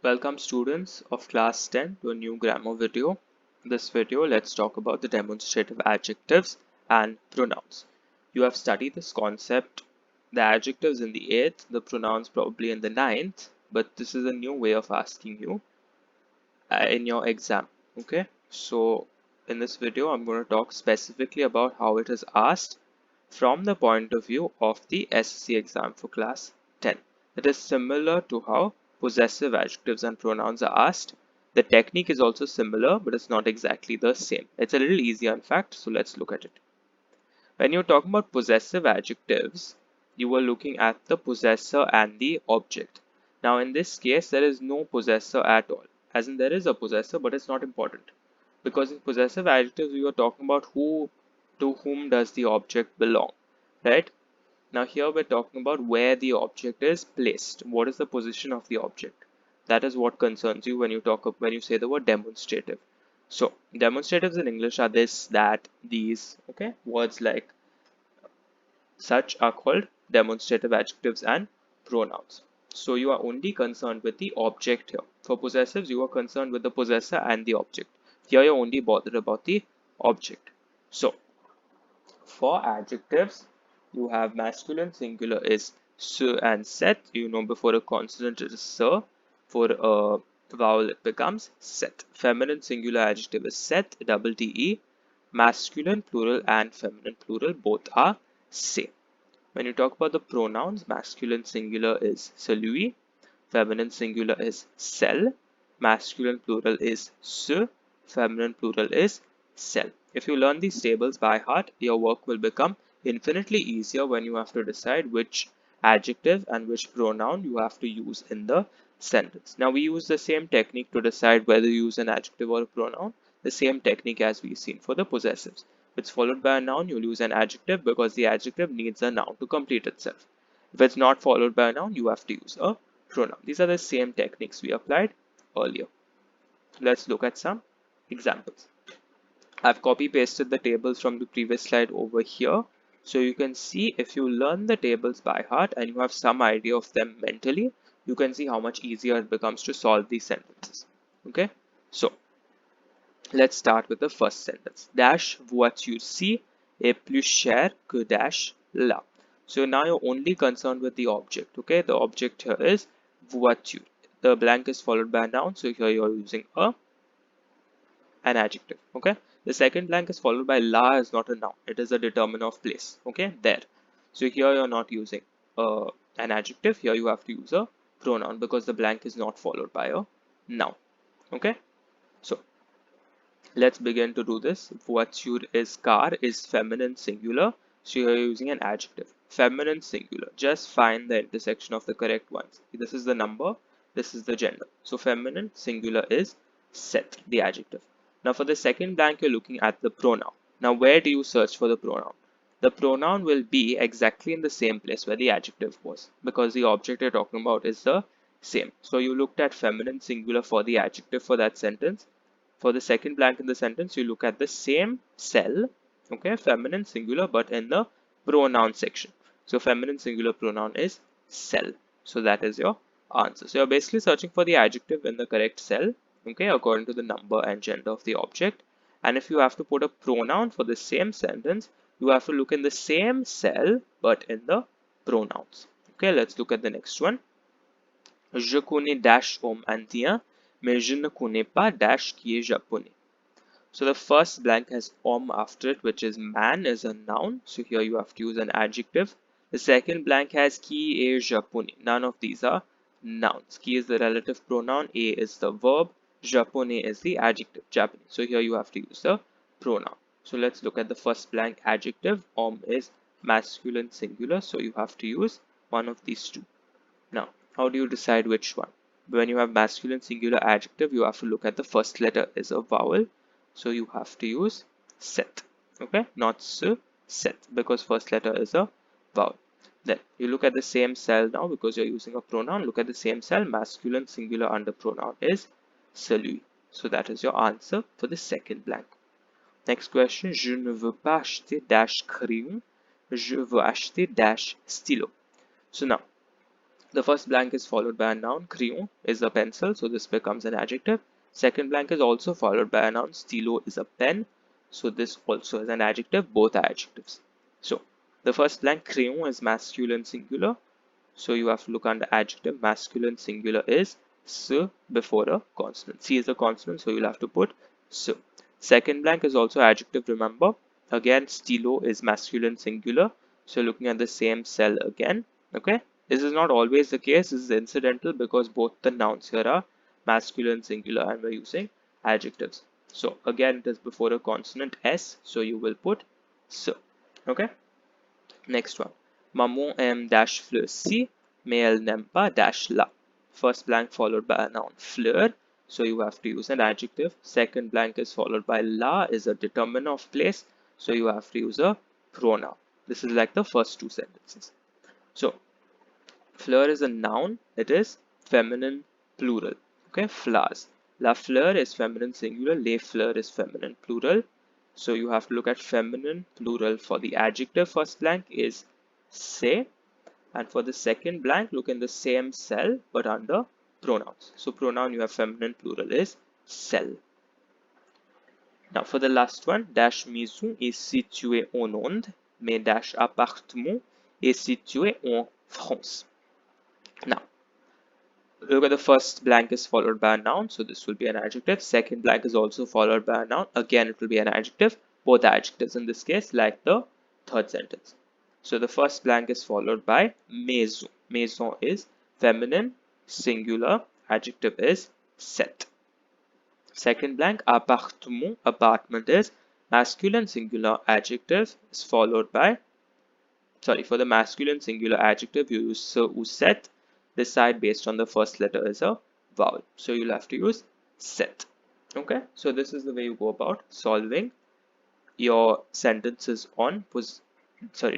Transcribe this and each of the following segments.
Welcome students of class 10 to a new grammar video. In this video, let's talk about the demonstrative adjectives and pronouns. You have studied this concept, the adjectives in the 8th, the pronouns probably in the 9th, but this is a new way of asking you in your exam. Okay, so in this video, I'm going to talk specifically about how it is asked from the point of view of the SSC exam for class 10. It is similar to how possessive adjectives and pronouns are asked. The technique is also similar, but it's not exactly the same. It's a little easier, in fact, so let's look at it. When you're talking about possessive adjectives, you are looking at the possessor and the object. Now, in this case, there is no possessor at all. As in, there is a possessor, but it's not important. Because in possessive adjectives, we are talking about who to whom does the object belong, right? Now here we're talking about where the object is placed. What is the position of the object? That is what concerns you when you say the word demonstrative. So demonstratives in English are this, that, these. Okay, words like such are called demonstrative adjectives and pronouns. So you are only concerned with the object here. For possessives, you are concerned with the possessor and the object. Here you're only bothered about the object. So for adjectives, you have masculine singular is se and set. You know before a consonant it is se. For a vowel it becomes set. Feminine singular adjective is set, double te. Masculine plural and feminine plural both are same. When you talk about the pronouns, masculine singular is celui, feminine singular is cell, masculine plural is se, feminine plural is cell. If you learn these tables by heart, your work will become infinitely easier when you have to decide which adjective and which pronoun you have to use in the sentence. Now we use the same technique to decide whether you use an adjective or a pronoun, the same technique as we've seen for the possessives. If it's followed by a noun, you'll use an adjective because the adjective needs a noun to complete itself. If it's not followed by a noun, you have to use a pronoun. These are the same techniques we applied earlier. Let's look at some examples. I've copy pasted the tables from the previous slide over here. So you can see if you learn the tables by heart and you have some idea of them mentally, you can see how much easier it becomes to solve these sentences. Okay, so let's start with the first sentence. Dash voiture ci est plus cher que dash là. So now you're only concerned with the object. Okay, the object here is voiture. The blank is followed by a noun, so here you're using an adjective. Okay, the second blank is followed by la is not a noun, it is a determiner of place. Okay, there. So here you're not using an adjective, here you have to use a pronoun because the blank is not followed by a noun. Okay, so let's begin to do this. Voiture is car is feminine singular, so you're using an adjective. Feminine singular, just find the intersection of the correct ones. This is the number, this is the gender. So feminine singular is set, the adjective. Now for the second blank, you're looking at the pronoun. Now where do you search for the pronoun? The pronoun will be exactly in the same place where the adjective was because the object you're talking about is the same. So you looked at feminine singular for the adjective for that sentence. For the second blank in the sentence, you look at the same cell, okay, feminine singular, but in the pronoun section. So feminine singular pronoun is cell. So that is your answer. So you're basically searching for the adjective in the correct cell, okay, according to the number and gender of the object. And if you have to put a pronoun for the same sentence, you have to look in the same cell, but in the pronouns. Okay, let's look at the next one. Je connais dash homme indien, mais je ne connais pas dash qui est japonais. So the first blank has homme after it, which is man is a noun. So here you have to use an adjective. The second blank has qui est japonais. None of these are nouns. Qui is the relative pronoun, a is the verb, japonais is the adjective, Japanese. So here you have to use the pronoun. So let's look at the first blank adjective. Homme is masculine singular, so you have to use one of these two. Now, how do you decide which one? When you have masculine singular adjective, you have to look at the first letter is a vowel. So you have to use set, okay, not se, set, because first letter is a vowel. Then you look at the same cell now because you're using a pronoun. Look at the same cell, masculine singular under pronoun is celui. So that is your answer for the second blank. Next question, je ne veux pas acheter dash crayon, je veux acheter dash stylo. So now, The first blank is followed by a noun. Crayon is a pencil, so this becomes an adjective. Second blank is also followed by a noun. Stylo is a pen, so this also is an adjective. Both are adjectives. So the first blank, crayon, is masculine singular, so you have to look under adjective. Masculine singular is s before a consonant. C is a consonant, so you'll have to put s. Second blank is also adjective, remember. Again, stylo is masculine singular, so looking at the same cell again. Okay, this is not always the case. This is incidental because both the nouns here are masculine singular and we're using adjectives. So again, it is before a consonant s, so you will put s. Okay. Next one. Maman aime dash fleur si, mais elle n'aime pas dash la. First blank followed by a noun, fleur. So you have to use an adjective. Second blank is followed by la, is a determiner of place. So you have to use a pronoun. This is like the first two sentences. So fleur is a noun. It is feminine plural. Okay, flowers. La fleur is feminine singular. Les fleurs is feminine plural. So you have to look at feminine plural for the adjective. First blank is say, and for the second blank, look in the same cell but under pronouns. So pronoun, you have feminine plural is cell. Now for the last one, dash maison est situé en Onde, mais dash appartement est situé en France. Now look at the first blank is followed by a noun, so this will be an adjective. Second blank is also followed by a noun. Again, it will be an adjective. Both adjectives in this case, like the third sentence. So the first blank is followed by maison. Maison is feminine, singular. Adjective is set. Second blank, appartement. Apartment is masculine, singular. Adjective is followed by, for the masculine singular adjective, you use se ou set. Decide based on the first letter is a vowel, so you'll have to use set. Okay, so this is the way you go about solving your sentences on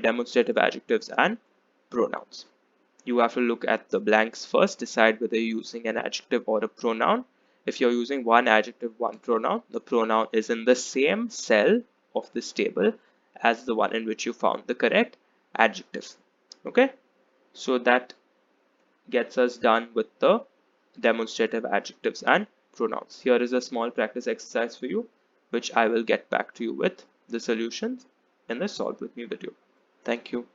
demonstrative adjectives and pronouns. You have to look at the blanks first, decide whether you're using an adjective or a pronoun. If you're using one adjective, one pronoun, the pronoun is in the same cell of this table as the one in which you found the correct adjective. Okay, so that gets us done with the demonstrative adjectives and pronouns. Here is a small practice exercise for you, which I will get back to you with the solutions in the Solve With Me video. Thank you.